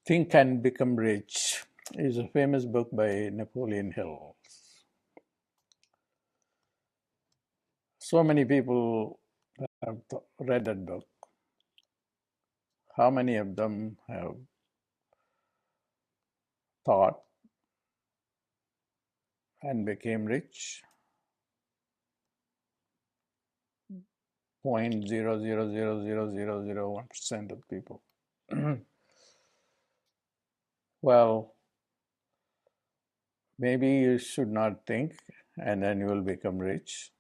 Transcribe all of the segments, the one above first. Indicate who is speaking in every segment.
Speaker 1: Think and Become Rich is a famous book by Napoleon Hill. So many people have read that book. How many of them have thought and became rich? 0.0000001% of people. Well, maybe you should not think and then you will become rich.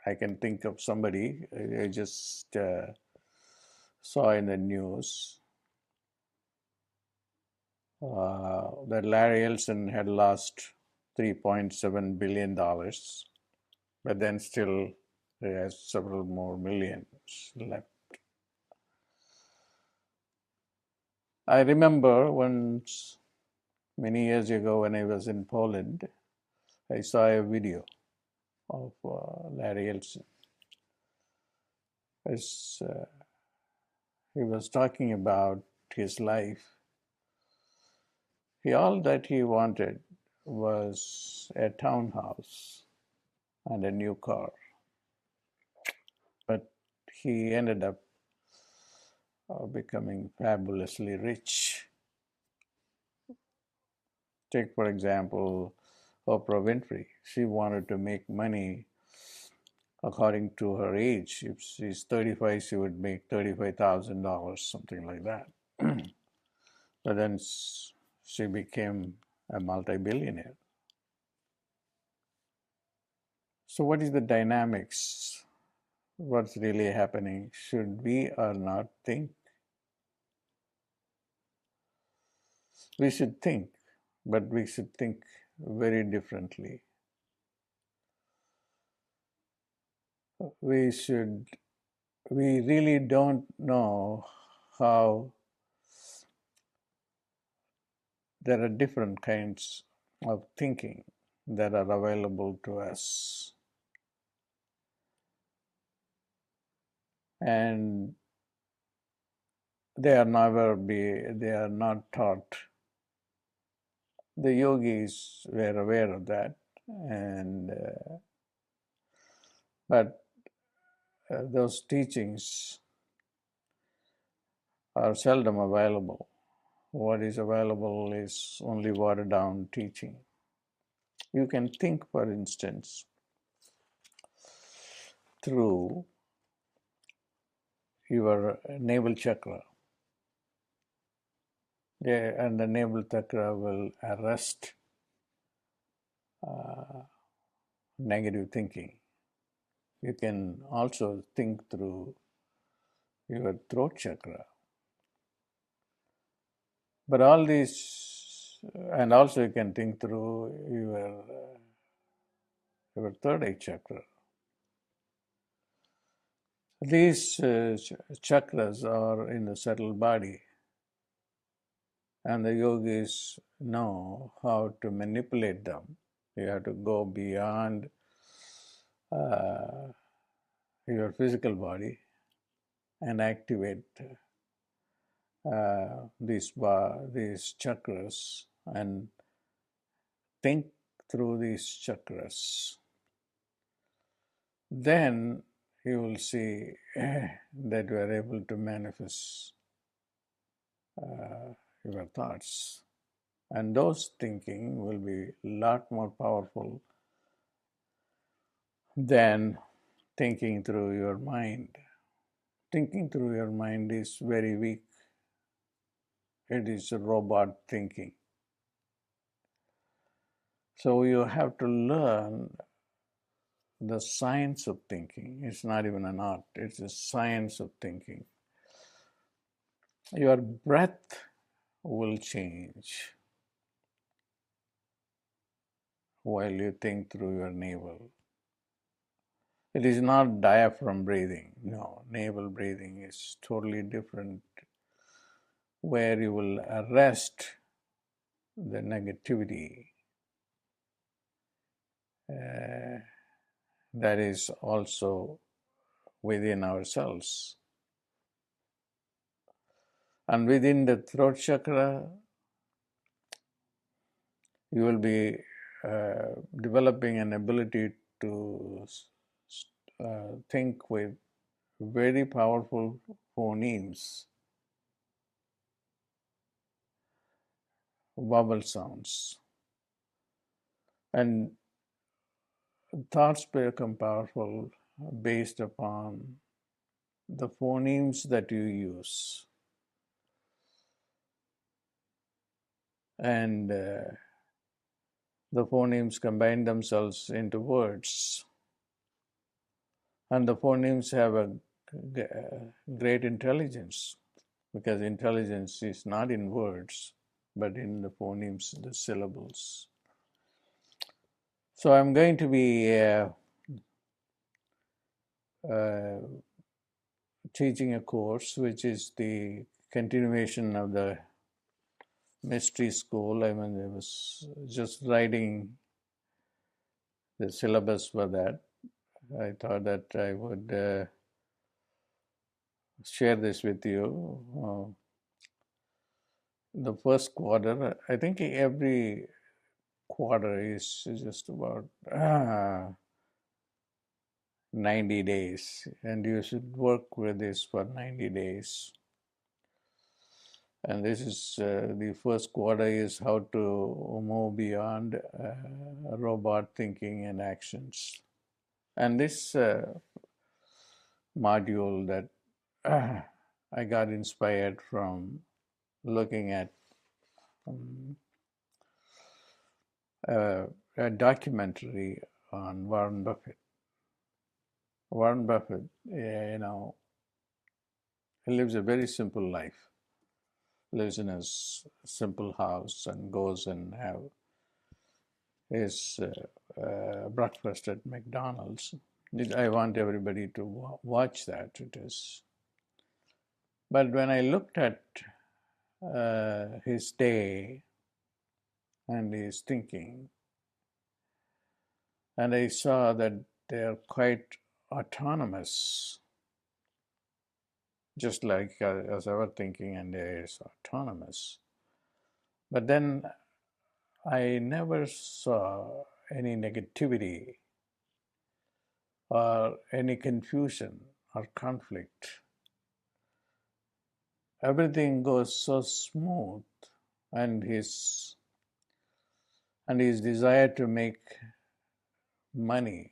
Speaker 1: I can think of somebody I just saw in the news that Larry Ellison had lost $3.7 billion, but then still he has several more millions left. I remember once, many years ago, when I was in Poland, I saw a video of Larry Ellison. As, he was talking about his life. All that he wanted was a townhouse and a new car. But he ended up becoming fabulously rich. Take, for example, Oprah Winfrey. She wanted to make money according to her age. If she's 35, she would make $35,000, something like that. But then she became a multi-billionaire. So what is the dynamics? What's really happening? Should we or not think? We should think, but we should think very differently. We really don't know how there are different kinds of thinking that are available to us. And they are not taught. The yogis were aware of that, but those teachings are seldom available. What is available is only watered down teaching. You can think, for instance, through your navel chakra. And the navel chakra will arrest negative thinking. You can also think through your throat chakra. But all these, and also you can think through your third eye chakra. These chakras are in the subtle body, and the yogis know how to manipulate them. You have to go beyond your physical body and activate these chakras and think through these chakras. Then you will see that you are able to manifest your thoughts. And those thinking will be a lot more powerful than thinking through your mind. Thinking through your mind is very weak. It is a robot thinking. So you have to learn the science of thinking. It's not even an art, it's a science of thinking. Your breath will change while you think through your navel. It is not diaphragm breathing. No, navel breathing is totally different, where you will arrest the negativity that is also within ourselves. And within the throat chakra, you will be developing an ability to think with very powerful phonemes, vowel sounds. And thoughts become powerful based upon the phonemes that you use. And the phonemes combine themselves into words. And the phonemes have a great intelligence, because intelligence is not in words, but in the phonemes, the syllables. So I'm going to be teaching a course which is the continuation of the mystery school. I mean, I was just writing the syllabus for that. I thought that I would share this with you. The first quarter, I think every quarter is just about 90 days, and you should work with this for 90 days. And this is the first quarter is how to move beyond robot thinking and actions. And this module that I got inspired from looking at a documentary on Warren Buffett. Warren Buffett, he lives a very simple life. Lives in a simple house and goes and have his breakfast at McDonald's. I want everybody to watch that. It is. But when I looked at his day and his thinking, and I saw that they're quite autonomous, just like as our thinking and is autonomous. But then I never saw any negativity or any confusion or conflict. Everything goes so smooth, and his desire to make money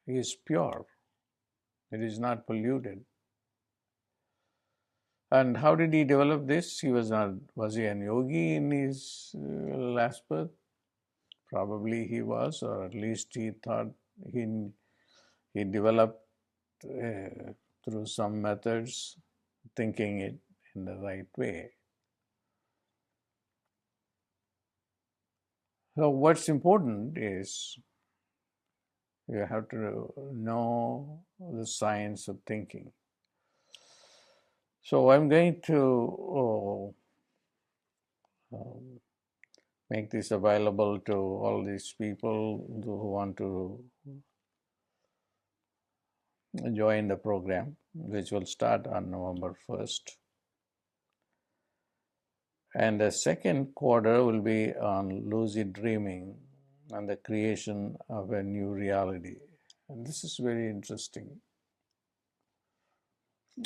Speaker 1: is pure. It is not polluted. And how did he develop this? He was he an yogi in his last birth? Probably he was, or at least he thought he developed through some methods, thinking it in the right way. So what's important is you have to know the science of thinking. So I'm going to make this available to all these people who want to join the program, which will start on November 1st. And the second quarter will be on lucid dreaming and the creation of a new reality. And this is very interesting.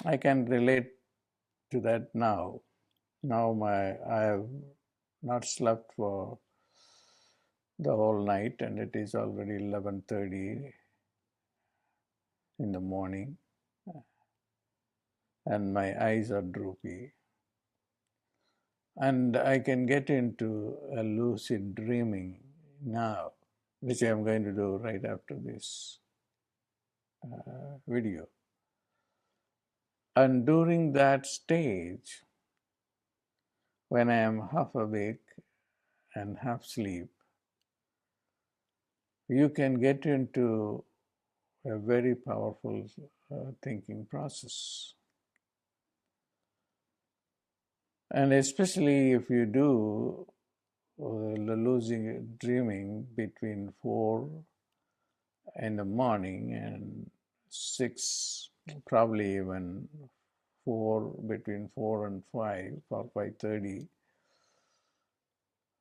Speaker 1: I can relate to that now. Now I have not slept for the whole night, and it is already 11:30 in the morning, and my eyes are droopy. And I can get into a lucid dreaming now, which I am going to do right after this video. And during that stage, when I am half awake and half asleep, you can get into a very powerful thinking process. And especially if you do the lucid dreaming between 4 in the morning and 6, probably even between 4 and 5 or 5:30,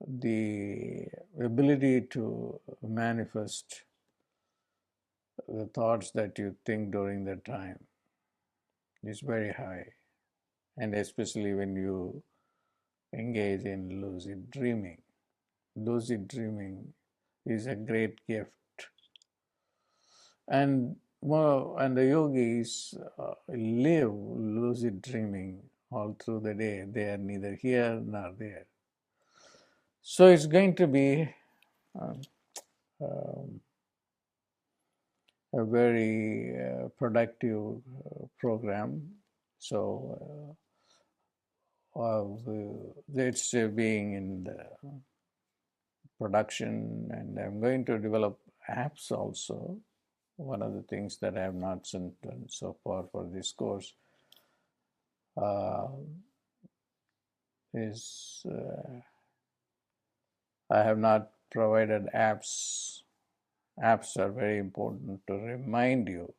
Speaker 1: the ability to manifest the thoughts that you think during that time is very high. And especially when you engage in lucid dreaming. Lucid dreaming is a great gift. And the yogis live lucid dreaming all through the day. They are neither here nor there. So it's going to be um, um, a very productive program. So it's being in the production, and I'm going to develop apps also. One of the things that I have not done so far for this course uh, is I have not provided apps. Apps are very important to remind you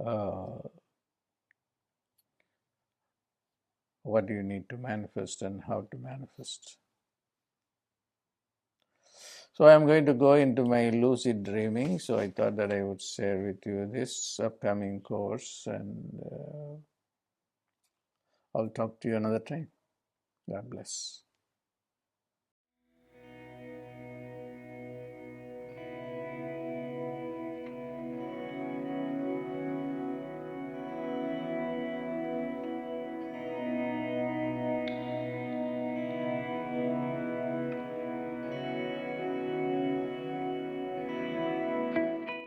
Speaker 1: uh, what you need to manifest and how to manifest. So I'm going to go into my lucid dreaming. So I thought that I would share with you this upcoming course, and I'll talk to you another time. God bless.